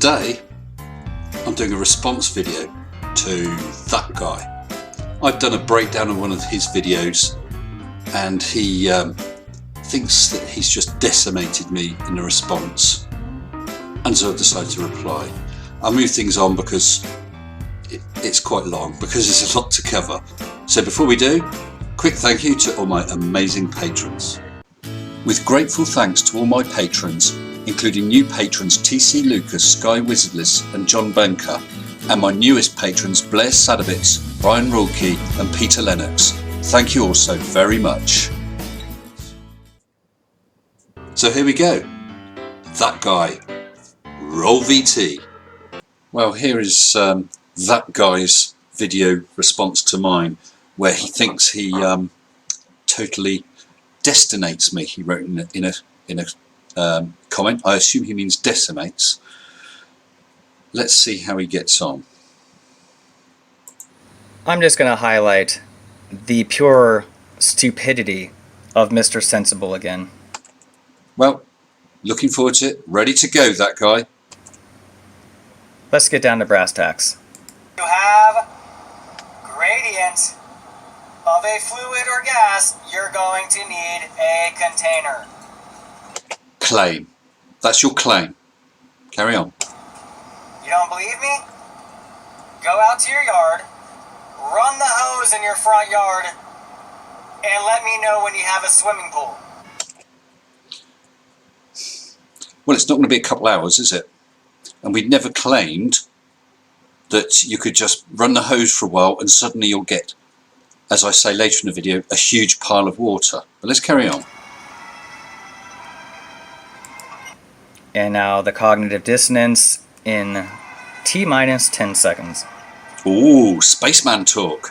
Today I'm doing a response video to that guy. I've done a breakdown of one of his videos and he thinks that he's just decimated me in the response, and so I've decided to reply. I'll move things on because it's quite long, because there's a lot to cover. So before we do, quick thank you to all my amazing patrons. With grateful thanks to all my patrons, including new patrons TC Lucas, Sky Wizardless and John Banker, and my newest patrons Blair Sadovitz, Brian Rulke and Peter Lennox. Thank you all so very much. So here we go. That guy. Roll VT. Well, here is that guy's video response to mine, where he thinks he totally destinates me. He wrote in a comment. I assume he means decimates. Let's see how he gets on. I'm just going to highlight the pure stupidity of Mr. Sensible again. Well, looking forward to it. Ready to go, that guy. Let's get down to brass tacks. You have gradient of a fluid or gas, you're going to need a container. Claim. That's your claim. Carry on. You don't believe me? Go out to your yard, run the hose in your front yard, and let me know when you have a swimming pool. Well, it's not going to be a couple hours, is it? And we'd never claimed that you could just run the hose for a while and suddenly you'll get, as I say later in the video, a huge pile of water. But let's carry on. And now the cognitive dissonance in T-minus 10 seconds. Ooh, spaceman talk.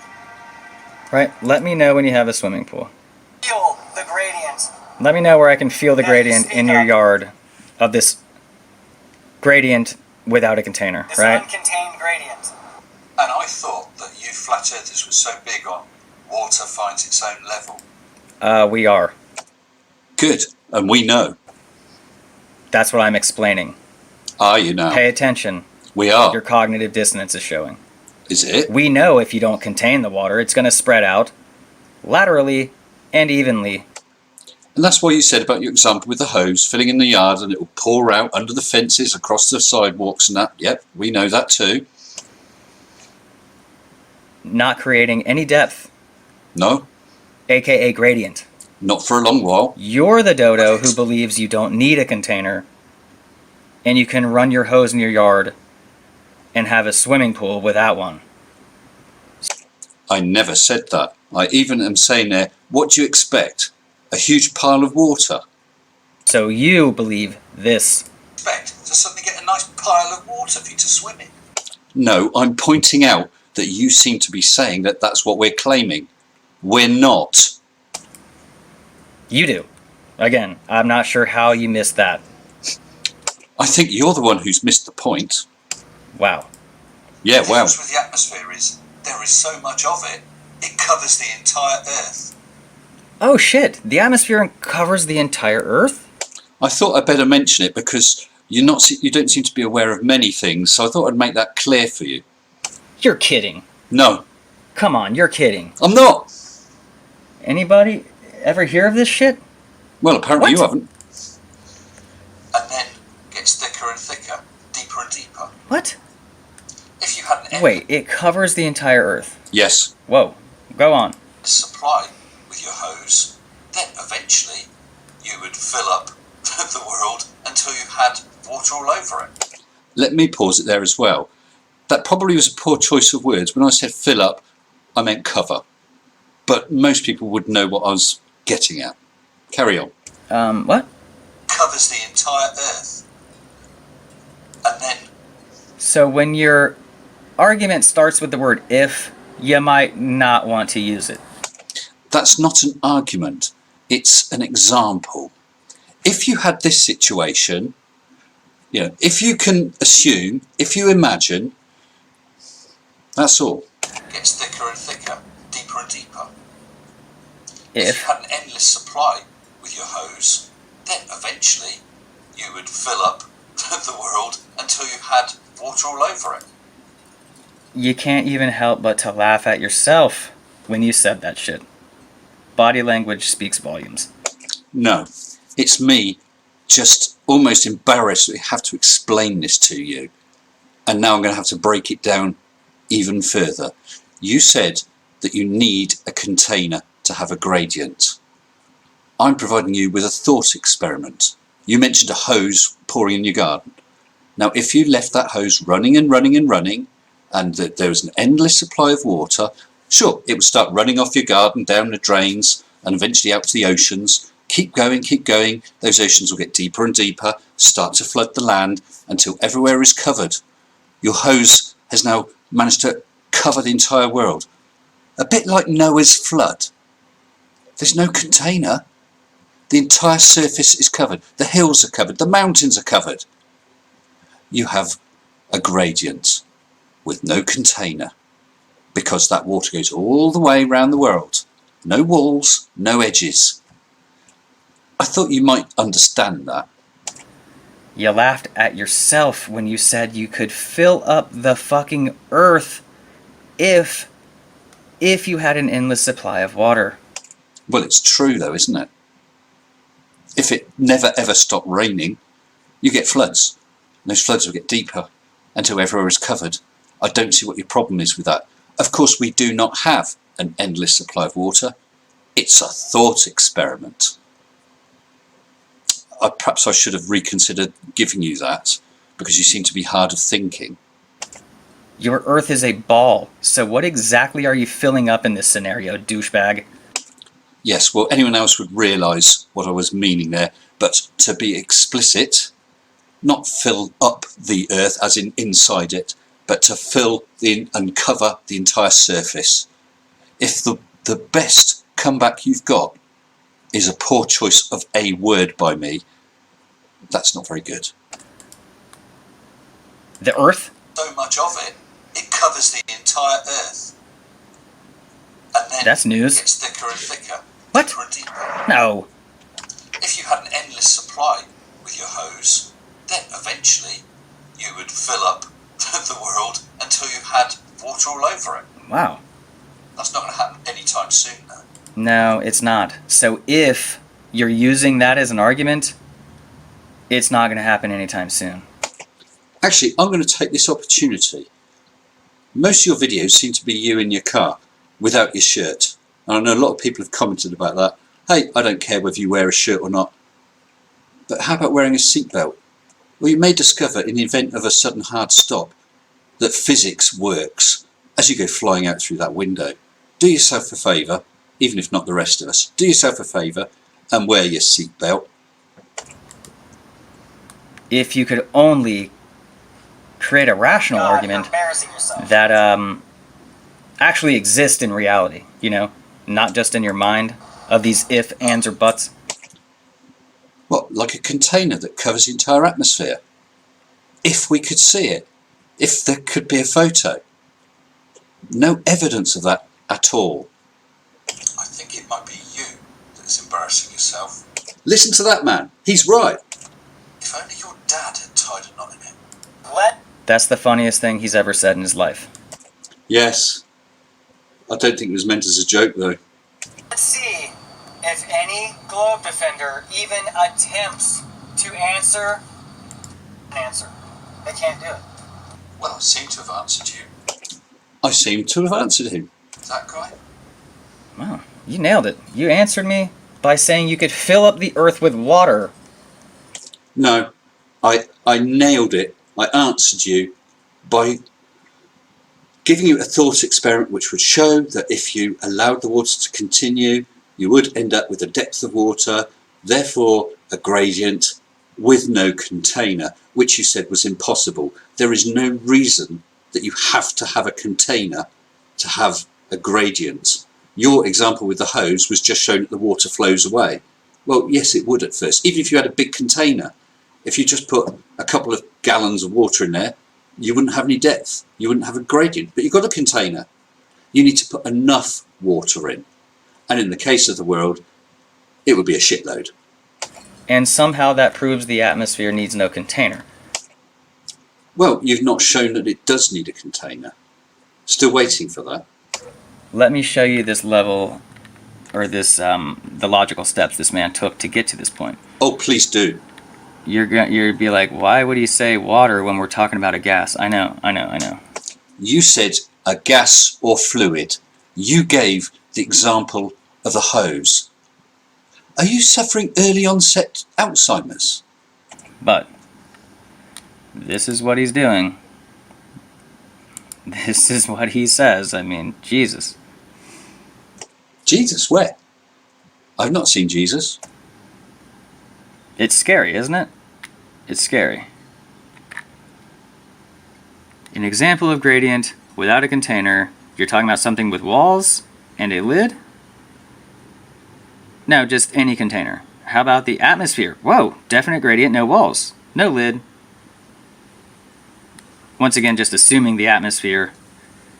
Right, let me know when you have a swimming pool. Feel the gradient. Let me know where I can feel the gradient in your yard of this gradient without a container, This right? uncontained gradient. And I thought that you flat earthers were so big on water finds its own level. We are. Good, and we know. That's what I'm explaining. Are you now? Pay attention. We are. Your cognitive dissonance is showing. Is it? We know if you don't contain the water, it's going to spread out laterally and evenly. And that's why you said about your example with the hose filling in the yard and it will pour out under the fences, across the sidewalks and that. Yep, we know that too. Not creating any depth, No, aka gradient. not for a long while. You're the dodo who believes you don't need a container and you can run your hose in your yard and have a swimming pool without one. I never said that. I even am saying there, what do you expect? A huge pile of water? So you believe this. Expect to suddenly get a nice pile of water for you to swim in? No, I'm pointing out that you seem to be saying that that's what we're claiming. We're not. You do. Again, I'm not sure how you missed that. I think you're the one who's missed the point. Wow. Yeah, The wow. difference with the atmosphere is there is so much of it, it covers the entire Earth. Oh shit, the atmosphere covers the entire Earth? I thought I'd better mention it because you don't seem to be aware of many things, so I thought I'd make that clear for you. You're kidding. No, Come on, you're kidding. I'm not. Anybody ever hear of this shit? Well, apparently What? you haven't. And then gets thicker and thicker, deeper and deeper. What? If you had an Wait, it covers the entire Earth. Yes. Whoa, go on. endless supply with your hose, then eventually you would fill up the world until you had water all over it. Let me pause it there as well. That probably was a poor choice of words. When I said fill up, I meant cover. But most people would know what I was getting at. Carry on. What? Covers the entire Earth. And then So when your argument starts with the word if, you might not want to use it. That's not an argument. It's an example. If you had this situation, if you can assume, if you imagine, that's all. gets thicker and thicker, deeper and deeper. If If. you had an endless supply with your hose, then eventually you would fill up the world until you had water all over it. You can't even help but to laugh at yourself when you said that shit. Body language speaks volumes. No, it's me just almost embarrassed that I have to explain this to you. And now I'm going to have to break it down even further. You said that you need a container to have a gradient. I'm providing you with a thought experiment. You mentioned a hose pouring in your garden. Now, if you left that hose running and running and running, and that there was an endless supply of water, sure, it would start running off your garden, down the drains, and eventually out to the oceans. Keep going, those oceans will get deeper and deeper, start to flood the land until everywhere is covered. Your hose has now managed to cover the entire world. A bit like Noah's flood. There's no container. The entire surface is covered. The hills are covered. The mountains are covered. You have a gradient with no container because that water goes all the way around the world. No walls, no edges. I thought you might understand that. You laughed at yourself when you said you could fill up the fucking earth if you had an endless supply of water. Well, it's true though, isn't it? If it never ever stopped raining, you get floods. And those floods will get deeper until everywhere is covered. I don't see what your problem is with that. Of course, we do not have an endless supply of water. It's a thought experiment. Perhaps I should have reconsidered giving you that, because you seem to be hard of thinking. Your earth is a ball, so what exactly are you filling up in this scenario, douchebag? Yes, well, anyone else would realise what I was meaning there, but to be explicit, not fill up the earth as in inside it, but to fill and cover the entire surface. If the best comeback you've got is a poor choice of a word by me, that's not very good. The earth? So much of it, it covers the entire earth. And then That's news. it gets thicker and thicker. What? Deeper and deeper. No. If you had an endless supply with your hose, then eventually you would fill up the world until you had water all over it. Wow. That's not going to happen anytime soon, though. No, it's not. So if you're using that as an argument, it's not going to happen anytime soon. Actually, I'm going to take this opportunity. Most of your videos seem to be you in your car without your shirt. And I know a lot of people have commented about that. Hey, I don't care whether you wear a shirt or not. But how about wearing a seatbelt? Well, you may discover in the event of a sudden hard stop that physics works as you go flying out through that window. Do yourself a favour, even if not the rest of us, do yourself a favour and wear your seatbelt. If you could only create a rational God, argument you're embarrassing yourself. that actually exists in reality, you know, not just in your mind of these if, ands, or buts. What, like a container that covers the entire atmosphere? If we could see it, if there could be a photo. No evidence of that at all. I think it might be you that's embarrassing yourself. Listen to that man, he's right. If only your dad had tied a knot in it. That's the funniest thing he's ever said in his life. Yes. I don't think it was meant as a joke though. Let's see if any globe defender even attempts to answer an answer. They can't do it. Well, I seem to have answered you. I seem to have answered him. That guy? Wow, you nailed it. You answered me by saying you could fill up the earth with water. No, I nailed it. I answered you by giving you a thought experiment which would show that if you allowed the water to continue, you would end up with a depth of water, therefore a gradient with no container, which you said was impossible. There is no reason that you have to have a container to have a gradient. Your example with the hose was just showing that the water flows away. Well, yes, it would at first, even if you had a big container. If you just put a couple of gallons of water in there, you wouldn't have any depth. You wouldn't have a gradient, but you've got a container. You need to put enough water in. And in the case of the world, it would be a shitload. And somehow that proves the atmosphere needs no container. Well, you've not shown that it does need a container. Still waiting for that. Let me show you this level, or this the logical steps this man took to get to this point. Oh, please do. You'd be like, why would he say water when we're talking about a gas? I know. You said a gas or fluid. You gave the example of a hose. Are you suffering early onset Alzheimer's? But this is what he's doing. This is what he says. I mean, Jesus. Jesus, where? I've not seen Jesus. It's scary, isn't it? It's scary. An example of gradient without a container. You're talking about something with walls and a lid? No, just any container. How about the atmosphere? Whoa, definite gradient, no walls, no lid. Once again, just assuming the atmosphere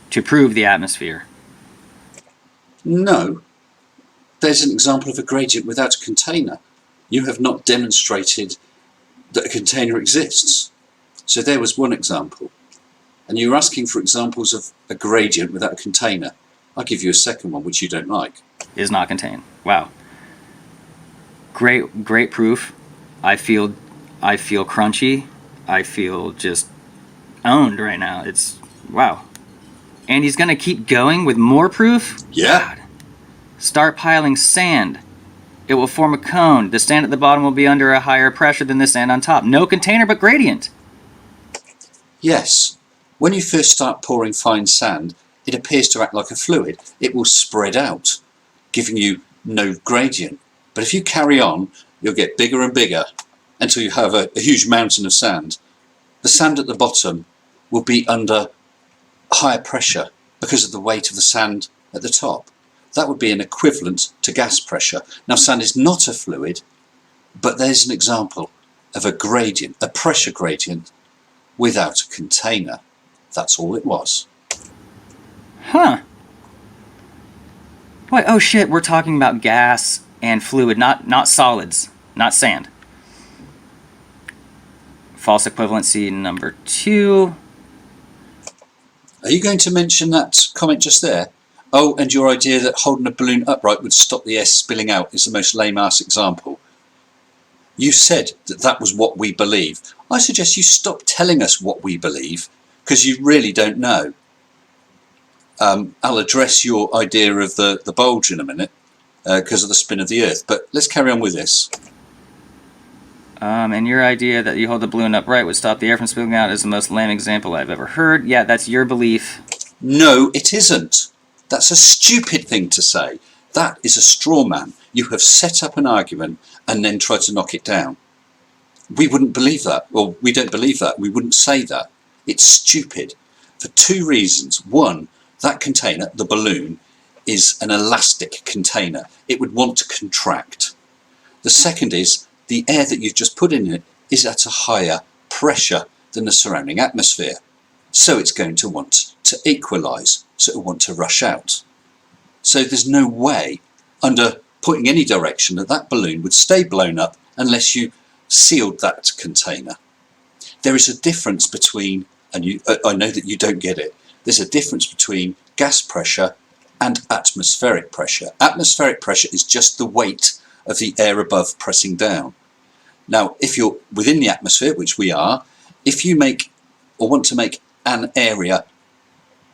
to prove the atmosphere. No. There's an example of a gradient without a container. You have not demonstrated that a container exists. So there was one example. And you're asking for examples of a gradient without a container. I'll give you a second one, which you don't like. Is not contained. Wow. Great proof. I feel crunchy. I feel just owned right now. It's wow. And he's gonna keep going with more proof? Yeah. God. Start piling sand. It will form a cone. The sand at the bottom will be under a higher pressure than the sand on top. No container, but gradient. Yes. When you first start pouring fine sand, it appears to act like a fluid. It will spread out, giving you no gradient. But if you carry on, you'll get bigger and bigger until you have a huge mountain of sand. The sand at the bottom will be under higher pressure because of the weight of the sand at the top. That would be an equivalent to gas pressure. Now, sand is not a fluid, but there's an example of a gradient, a pressure gradient, without a container. That's all it was. Huh. What? Oh shit, we're talking about gas and fluid, not solids, not sand. False equivalency number 2. Are you going to mention that comment just there? Oh, and your idea that holding a balloon upright would stop the air spilling out is the most lame-ass example. You said that that was what we believe. I suggest you stop telling us what we believe, because you really don't know. I'll address your idea of the bulge in a minute, because of the spin of the Earth, but let's carry on with this. And your idea that you hold the balloon upright would stop the air from spilling out is the most lame example I've ever heard. Yeah, that's your belief. No, it isn't. That's a stupid thing to say. That is a straw man. You have set up an argument and then tried to knock it down. We wouldn't believe that, or we don't believe that. We wouldn't say that. It's stupid for 2 reasons. One, that container, the balloon, is an elastic container. It would want to contract. The second is the air that you've just put in it is at a higher pressure than the surrounding atmosphere. So it's going to want to equalise, so it will want to rush out. So there's no way, under pointing any direction, that that balloon would stay blown up unless you sealed that container. There is a difference between, and I know that you don't get it, there's a difference between gas pressure and atmospheric pressure. Atmospheric pressure is just the weight of the air above pressing down. Now, if you're within the atmosphere, which we are, if you make or want to make an area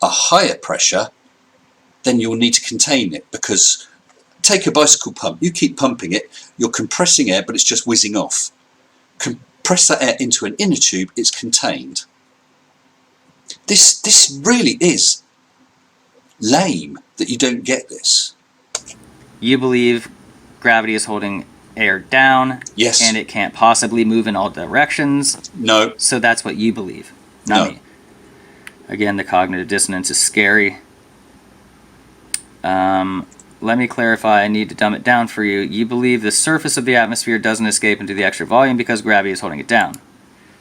a higher pressure, then you'll need to contain it, because take a bicycle pump, you keep pumping it, you're compressing air, but it's just whizzing off. Compress that air into an inner tube, it's contained. This really is lame that you don't get this. You believe gravity is holding air down. Yes. And it can't possibly move in all directions. No. So that's what you believe, not me. Again, the cognitive dissonance is scary. Let me clarify, I need to dumb it down for you. You believe the surface of the atmosphere doesn't escape into the extra volume because gravity is holding it down.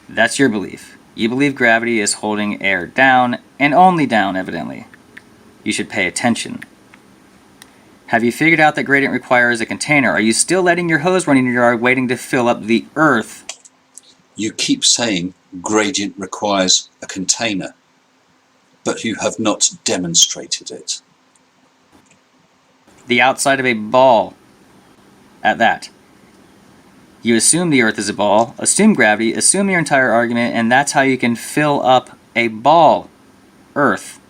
That's your belief. You believe gravity is holding air down, and only down, evidently. You should pay attention. Have you figured out that gradient requires a container? Are you still letting your hose run in your yard waiting to fill up the earth? You keep saying gradient requires a container, but you have not demonstrated it. The outside of a ball, at that. You assume the Earth is a ball, assume gravity, assume your entire argument, and that's how you can fill up a ball, Earth.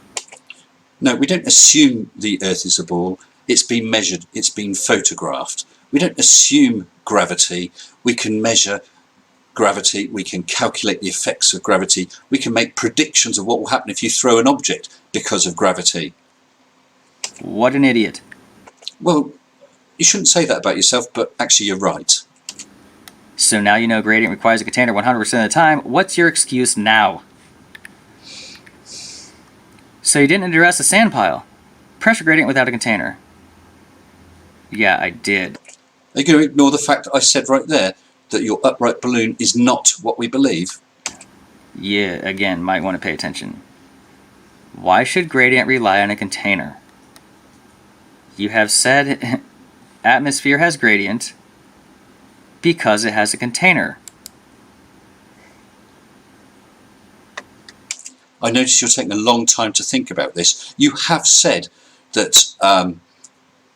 No, we don't assume the Earth is a ball. It's been measured, it's been photographed. We don't assume gravity. We can measure gravity, we can calculate the effects of gravity, we can make predictions of what will happen if you throw an object because of gravity. What an idiot. Well, you shouldn't say that about yourself, but actually you're right. So now you know gradient requires a container 100% of the time. What's your excuse now? So you didn't address a sand pile. Pressure gradient without a container. Yeah, I did. Are you going to ignore the fact that I said right there that your upright balloon is not what we believe? Yeah, again, might want to pay attention. Why should gradient rely on a container? You have said atmosphere has gradient because it has a container. I notice you're taking a long time to think about this. You have said that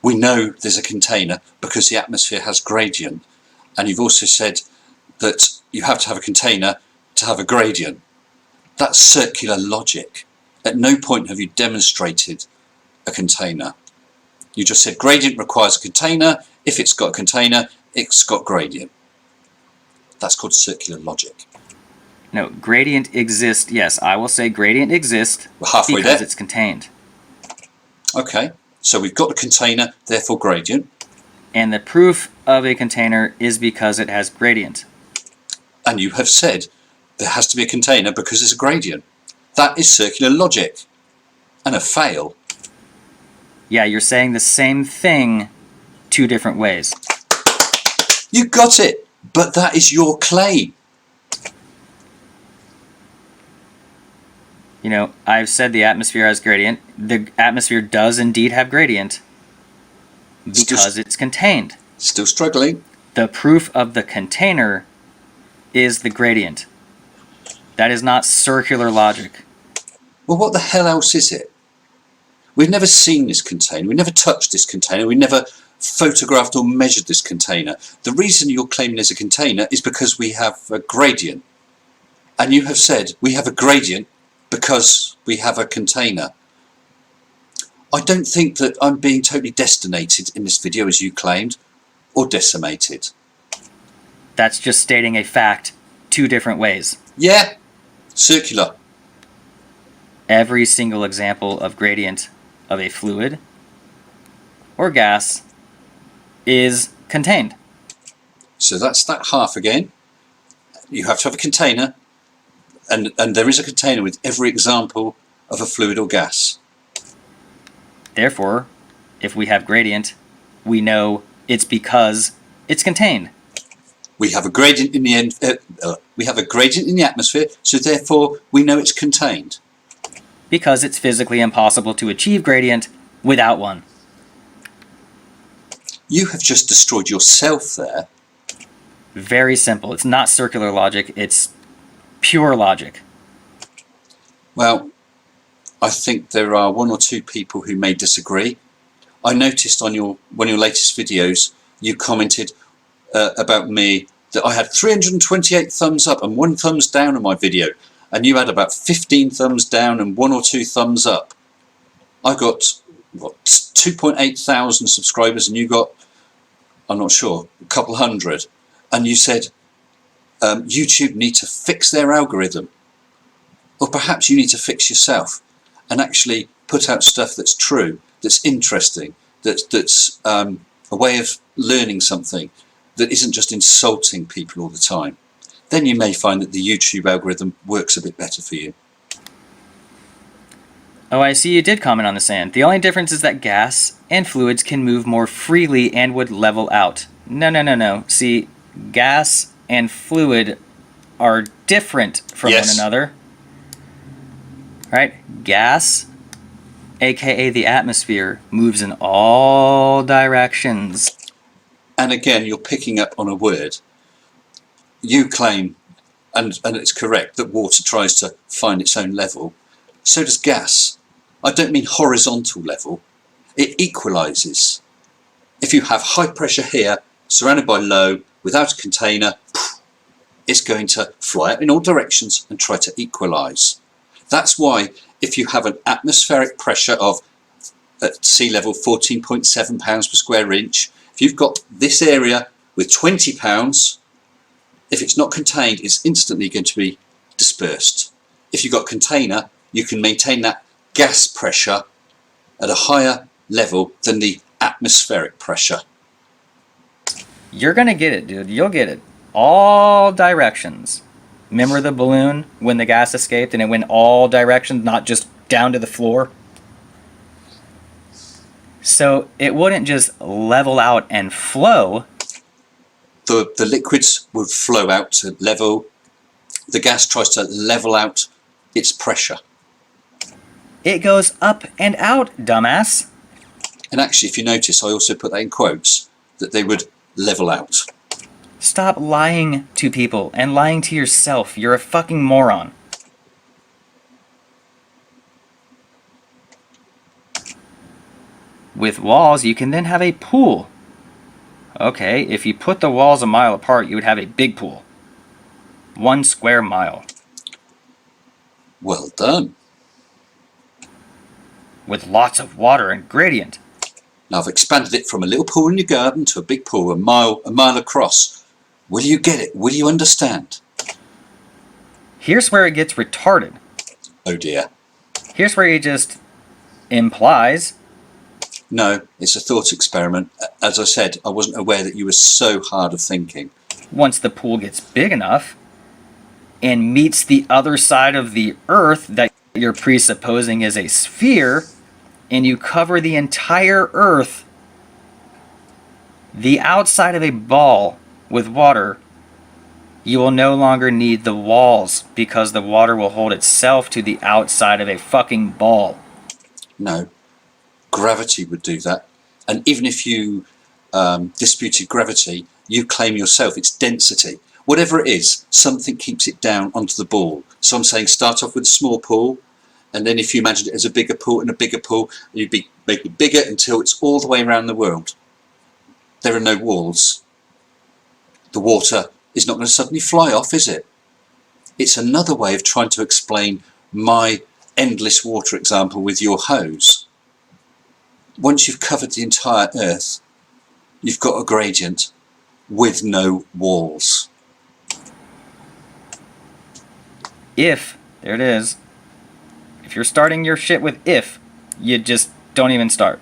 we know there's a container because the atmosphere has gradient, and you've also said that you have to have a container to have a gradient. That's circular logic. At no point have you demonstrated a container. You just said gradient requires a container. If it's got a container, it's got gradient. That's called circular logic. No, gradient exists. Yes, I will say gradient exists We're halfway because there. it's contained. Okay, so we've got the container, therefore gradient. And the proof of a container is because it has gradient. And you have said there has to be a container because there's a gradient. That is circular logic. And a fail. Yeah, you're saying the same thing two different ways. You got it, but that is your claim. You know, I've said the atmosphere has gradient. The atmosphere does indeed have gradient because it's contained. Still struggling. The proof of the container is the gradient. That is not circular logic. Well, what the hell else is it? We've never seen this container. We never touched this container. We never photographed or measured this container. The reason you're claiming there's a container is because we have a gradient. And you have said we have a gradient because we have a container. I don't think that I'm being totally destinated in this video as you claimed, or decimated. That's just stating a fact two different ways. Yeah, circular. Every single example of gradient of a fluid or gas is contained. So that's that half again. You have to have a container, and there is a container with every example of a fluid or gas. Therefore, if we have gradient, we know it's because it's contained. We have a gradient in the atmosphere, so therefore we know it's contained. Because it's physically impossible to achieve gradient without one. You have just destroyed yourself there. Very simple. It's not circular logic, it's pure logic. Well, I think there are one or two people who may disagree. I noticed on one of your latest videos, you commented about me that I had 328 thumbs up and 1 thumbs down on my video, and you had about 15 thumbs down and 1 or 2 thumbs up. I got, 2.8 thousand subscribers, and you got, I'm not sure, a couple hundred. And you said, YouTube need to fix their algorithm. Or perhaps you need to fix yourself and actually put out stuff that's true, that's interesting, that's a way of learning something that isn't just insulting people all the time. Then you may find that the YouTube algorithm works a bit better for you. Oh, I see you did comment on the sand. The only difference is that gas and fluids can move more freely and would level out. No. See, gas and fluid are different from one another. Right? Gas, aka the atmosphere, moves in all directions. And again, you're picking up on a word. You claim and it's correct that water tries to find its own level. So does gas. I don't mean horizontal level. It equalises. If you have high pressure here, surrounded by low, without a container, it's going to fly out in all directions and try to equalise. That's why if you have an atmospheric pressure of, at sea level, 14.7 pounds per square inch, if you've got this area with 20 pounds, if it's not contained, it's instantly going to be dispersed. If you've got container, you can maintain that gas pressure at a higher level than the atmospheric pressure. You're gonna get it, dude. You'll get it. All directions. Remember the balloon when the gas escaped and it went all directions, not just down to the floor? So it wouldn't just level out and flow. The liquids would flow out to level. The gas tries to level out its pressure. It goes up and out, dumbass. And actually, if you notice, I also put that in quotes, that they would level out. Stop lying to people and lying to yourself. You're a fucking moron. With walls, you can then have a pool. Okay, if you put the walls a mile apart, you would have a big pool. 1 square mile. Well done. With lots of water and gradient. Now I've expanded it from a little pool in your garden to a big pool, a mile across. Will you get it? Will you understand? Here's where it gets retarded. Oh dear. Here's where he just implies. No, it's a thought experiment. As I said, I wasn't aware that you were so hard of thinking. Once the pool gets big enough and meets the other side of the Earth that you're presupposing is a sphere, and you cover the entire Earth, the outside of a ball with water, you will no longer need the walls because the water will hold itself to the outside of a fucking ball. No, gravity would do that. And even if you disputed gravity, you claim yourself it's density. Whatever it is, something keeps it down onto the ball. So I'm saying start off with a small pool, and then if you imagine it as a bigger pool and a bigger pool, you'd be making it bigger until it's all the way around the world. There are no walls. The water is not going to suddenly fly off, is it? It's another way of trying to explain my endless water example with your hose. Once you've covered the entire Earth, you've got a gradient with no walls. If, there it is, if you're starting your shit with if, you just don't even start.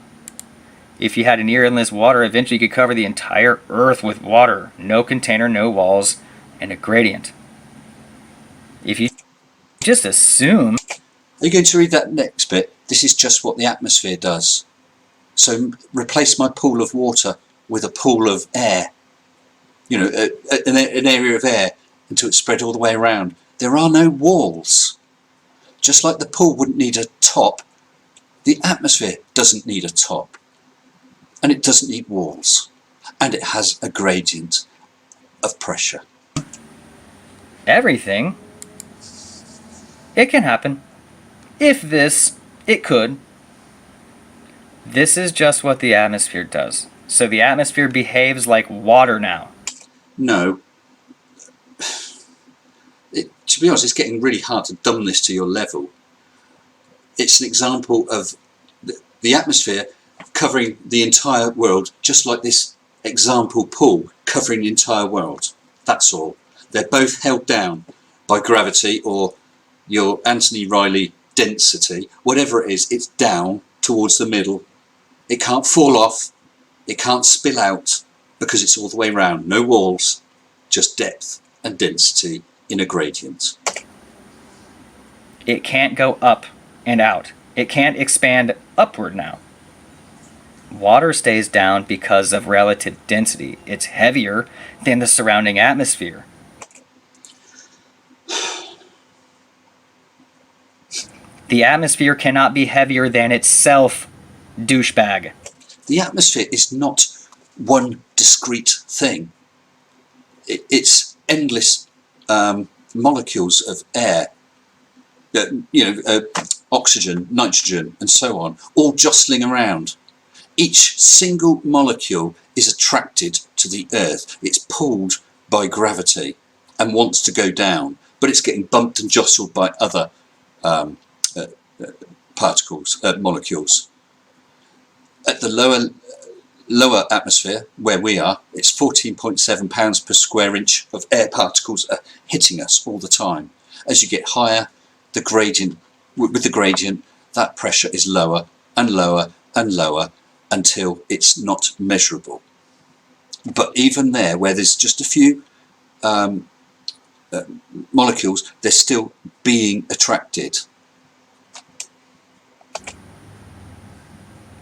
If you had an endless water, eventually you could cover the entire Earth with water. No container, no walls, and a gradient. If you just assume... Are you going to read that next bit? This is just what the atmosphere does. So replace my pool of water with a pool of air. You know, an area of air until it's spread all the way around. There are no walls. Just like the pool wouldn't need a top, the atmosphere doesn't need a top. And it doesn't need walls. And it has a gradient of pressure. Everything, it can happen. If this, it could. This is just what the atmosphere does. So the atmosphere behaves like water now. No. To be honest, it's getting really hard to dumb this to your level. It's an example of the atmosphere covering the entire world, just like this example pool covering the entire world. That's all. They're both held down by gravity, or your Anthony Riley density. Whatever it is, it's down towards the middle. It can't fall off. It can't spill out because it's all the way around. No walls, just depth and density in a gradient. It can't go up and out. It can't expand upward now. Water stays down because of relative density. It's heavier than the surrounding atmosphere. The atmosphere cannot be heavier than itself, douchebag. The atmosphere is not one discrete thing. It's endless molecules of air, oxygen, nitrogen, and so on, all jostling around. Each single molecule is attracted to the Earth. It's pulled by gravity and wants to go down, but it's getting bumped and jostled by other molecules. At the lower atmosphere, where we are, it's 14.7 pounds per square inch of air particles are hitting us all the time. As you get higher, with the gradient, that pressure is lower and lower and lower until it's not measurable. But even there, where there's just a few molecules, they're still being attracted.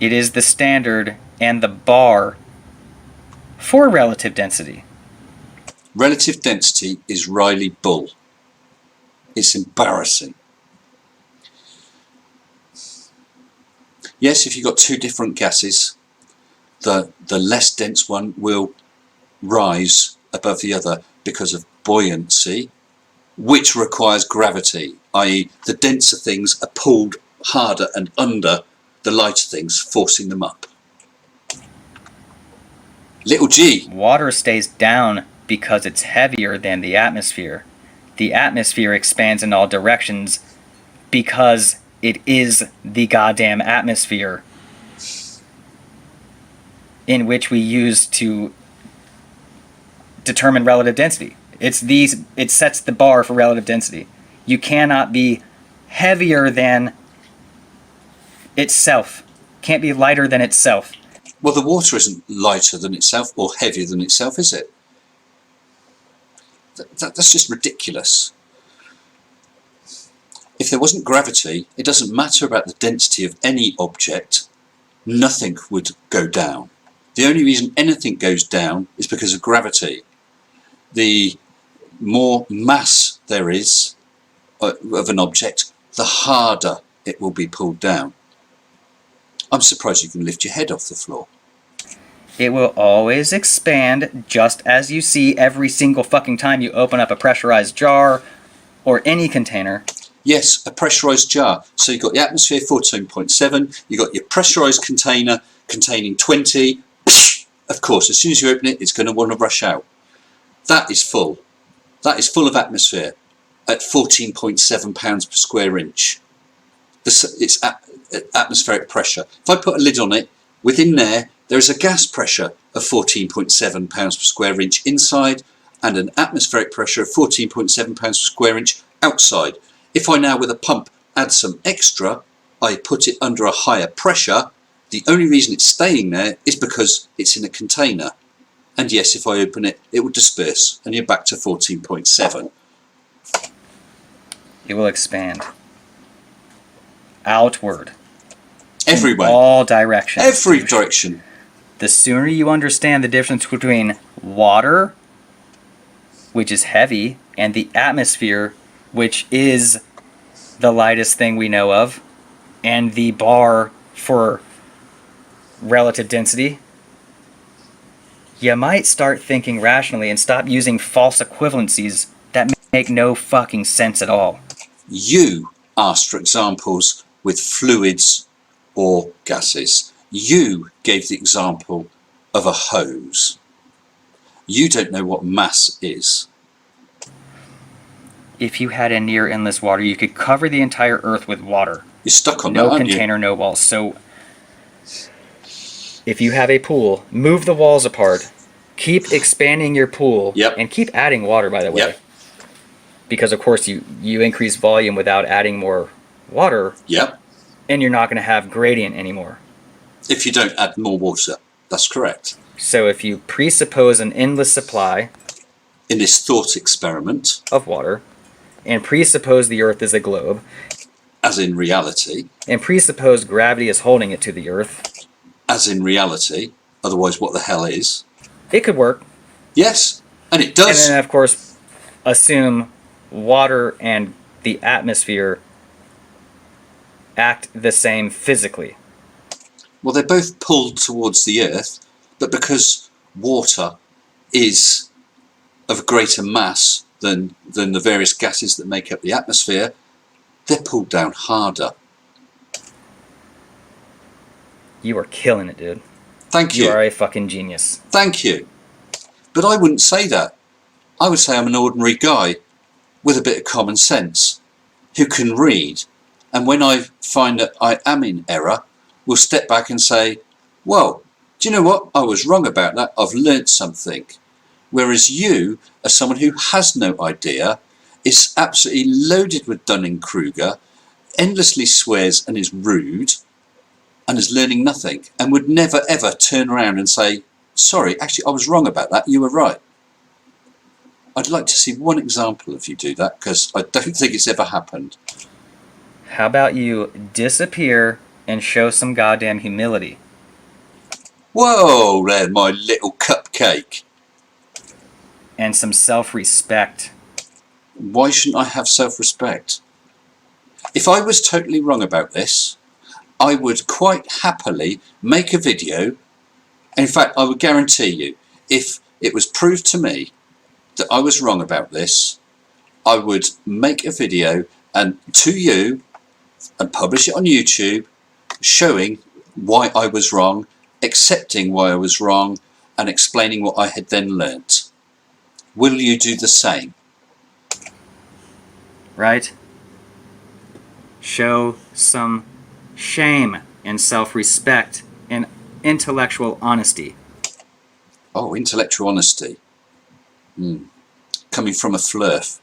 It is the standard and the bar for relative density. Relative density is Rayleigh bull. It's embarrassing. Yes, if you've got two different gases, the less dense one will rise above the other because of buoyancy, which requires gravity, i.e. the denser things are pulled harder and under the lighter things, forcing them up. Little g. Water stays down because it's heavier than the atmosphere. The atmosphere expands in all directions because it is the goddamn atmosphere in which we use to determine relative density. It sets the bar for relative density. You cannot be heavier than itself. Can't be lighter than itself. Well, the water isn't lighter than itself or heavier than itself, is it? That's just ridiculous. If there wasn't gravity, it doesn't matter about the density of any object, nothing would go down. The only reason anything goes down is because of gravity. The more mass there is of an object, the harder it will be pulled down. I'm surprised you can lift your head off the floor. It will always expand, just as you see every single fucking time you open up a pressurized jar or any container. Yes, a pressurized jar. So you've got the atmosphere 14.7, you've got your pressurized container containing 20. Of course, as soon as you open it, it's going to want to rush out. That is full. That is full of atmosphere at 14.7 pounds per square inch. It's atmospheric pressure. If I put a lid on it, within there is a gas pressure of 14.7 pounds per square inch inside and an atmospheric pressure of 14.7 pounds per square inch outside. If I now with a pump add some extra, I put it under a higher pressure, the only reason it's staying there is because it's in a container. And yes, if I open it, it will disperse and you're back to 14.7. It will expand outward. Everywhere. In all directions. Every direction. The sooner you understand the difference between water, which is heavy, and the atmosphere, which is the lightest thing we know of, and the bar for relative density, you might start thinking rationally and stop using false equivalencies that make no fucking sense at all. You asked for examples with fluids or gases. You gave the example of a hose. You don't know what mass is. If you had a near endless water, you could cover the entire earth with water. You're stuck on that, No aren't container, no walls. So if you have a pool, move the walls apart, keep expanding your pool, Yep. and keep adding water, by the way. Yep. Because, of course, you increase volume without adding more water, Yep. and you're not going to have gradient anymore. If you don't add more water. That's correct. So if you presuppose an endless supply In this thought experiment, of water, and presuppose the Earth is a globe, as in reality, and presuppose gravity is holding it to the Earth, as in reality, otherwise what the hell is? it could work. Yes, and it And does. then, of course, assume water and the atmosphere act the same physically. Well, they're both pulled towards the Earth, but because water is of greater mass than the various gases that make up the atmosphere, they're pulled down harder. You are killing it, dude. Thank you. You are a fucking genius. Thank you. But I wouldn't say that. I would say I'm an ordinary guy with a bit of common sense who can read, and when I find that I am in error, will step back and say, well, do you know what? I was wrong about that. I've learnt something. Whereas you, as someone who has no idea, is absolutely loaded with Dunning-Kruger, endlessly swears and is rude, and is learning nothing, and would never ever turn around and say, sorry, actually I was wrong about that, you were right. I'd like to see one example of you do that, because I don't think it's ever happened. How about you disappear and show some goddamn humility? Whoa there, my little cupcake. And some self-respect. Why shouldn't I have self-respect? If I was totally wrong about this, I would quite happily make a video. In fact, I would guarantee you, if it was proved to me that I was wrong about this, I would make a video and to you and publish it on YouTube, showing why I was wrong, accepting why I was wrong, and explaining what I had then learnt. Will you do the same? Right? Show some shame and self-respect and intellectual honesty. Oh, intellectual honesty. Coming from a flurf.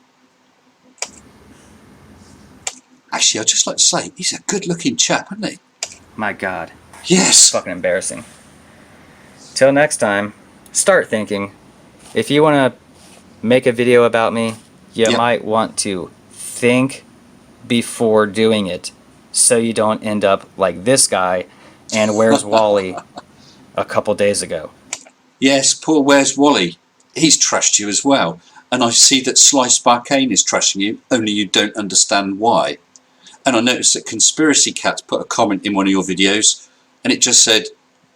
Actually, I'd just like to say, he's a good-looking chap, isn't he? My God. Yes! Fucking embarrassing. Till next time, start thinking. If you want to make a video about me, you might want to think before doing it, so you don't end up like this guy and Where's Wally a couple days ago. Yes, poor Where's Wally. He's trashed you as well. And I see that Sly Sparkane is trashing you, only you don't understand why. And I noticed that Conspiracy Cat put a comment in one of your videos, and it just said,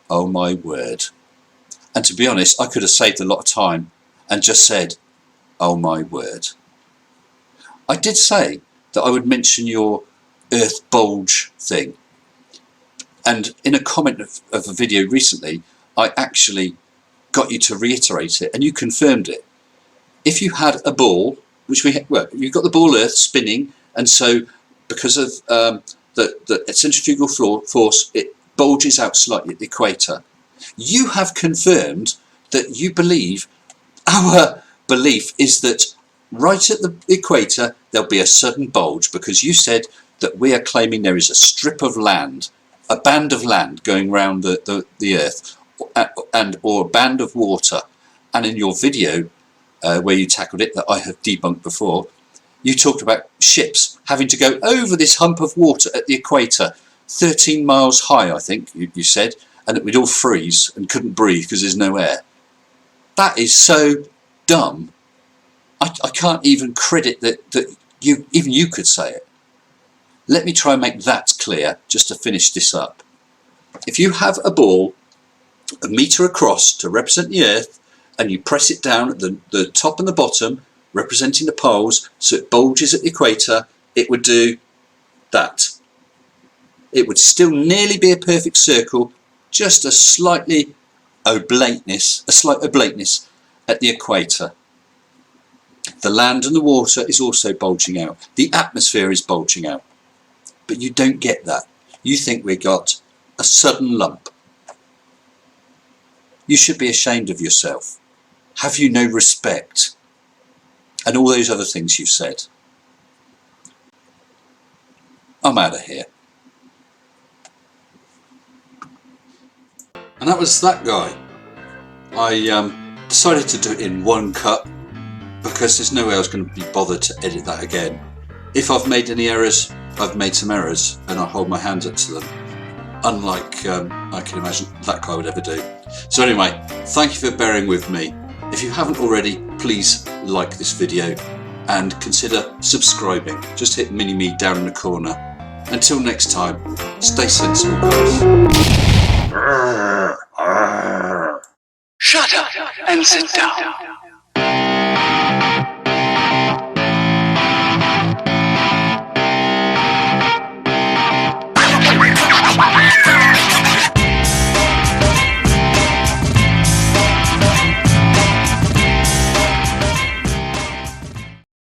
oh my word. And to be honest, I could have saved a lot of time and just said, oh my word. I did say that I would mention your Earth bulge thing. And in a comment of a video recently, I actually got you to reiterate it, and you confirmed it. If you had a ball, which you've got the ball Earth spinning, and so because of the centrifugal force, it bulges out slightly at the equator. You have confirmed that you believe, our belief is that right at the equator there'll be a sudden bulge, because you said that we are claiming there is a strip of land, a band of land going round the Earth, or a band of water. And in your video where you tackled it, that I have debunked before, you talked about ships having to go over this hump of water at the equator, 13 miles high, I think you said, and that we'd all freeze and couldn't breathe because there's no air. That is so dumb. I can't even credit that even you could say it. Let me try and make that clear just to finish this up. If you have a ball a metre across to represent the Earth, and you press it down at the top and the bottom, representing the poles, so it bulges at the equator, it would do that. It would still nearly be a perfect circle, just a slight oblateness at the equator. The land and the water is also bulging out. The atmosphere is bulging out. But you don't get that. You think we got a sudden lump. You should be ashamed of yourself. Have you no respect? And all those other things you've said. I'm out of here. And that was that guy. I decided to do it in one cut because there's no way I was going to be bothered to edit that again. If I've made any errors, I've made some errors, and I hold my hands up to them. Unlike I can imagine that guy would ever do. So anyway, thank you for bearing with me. If you haven't already, please like this video and consider subscribing. Just hit mini-me down in the corner. Until next time, stay sensible, guys. Shut up and sit down.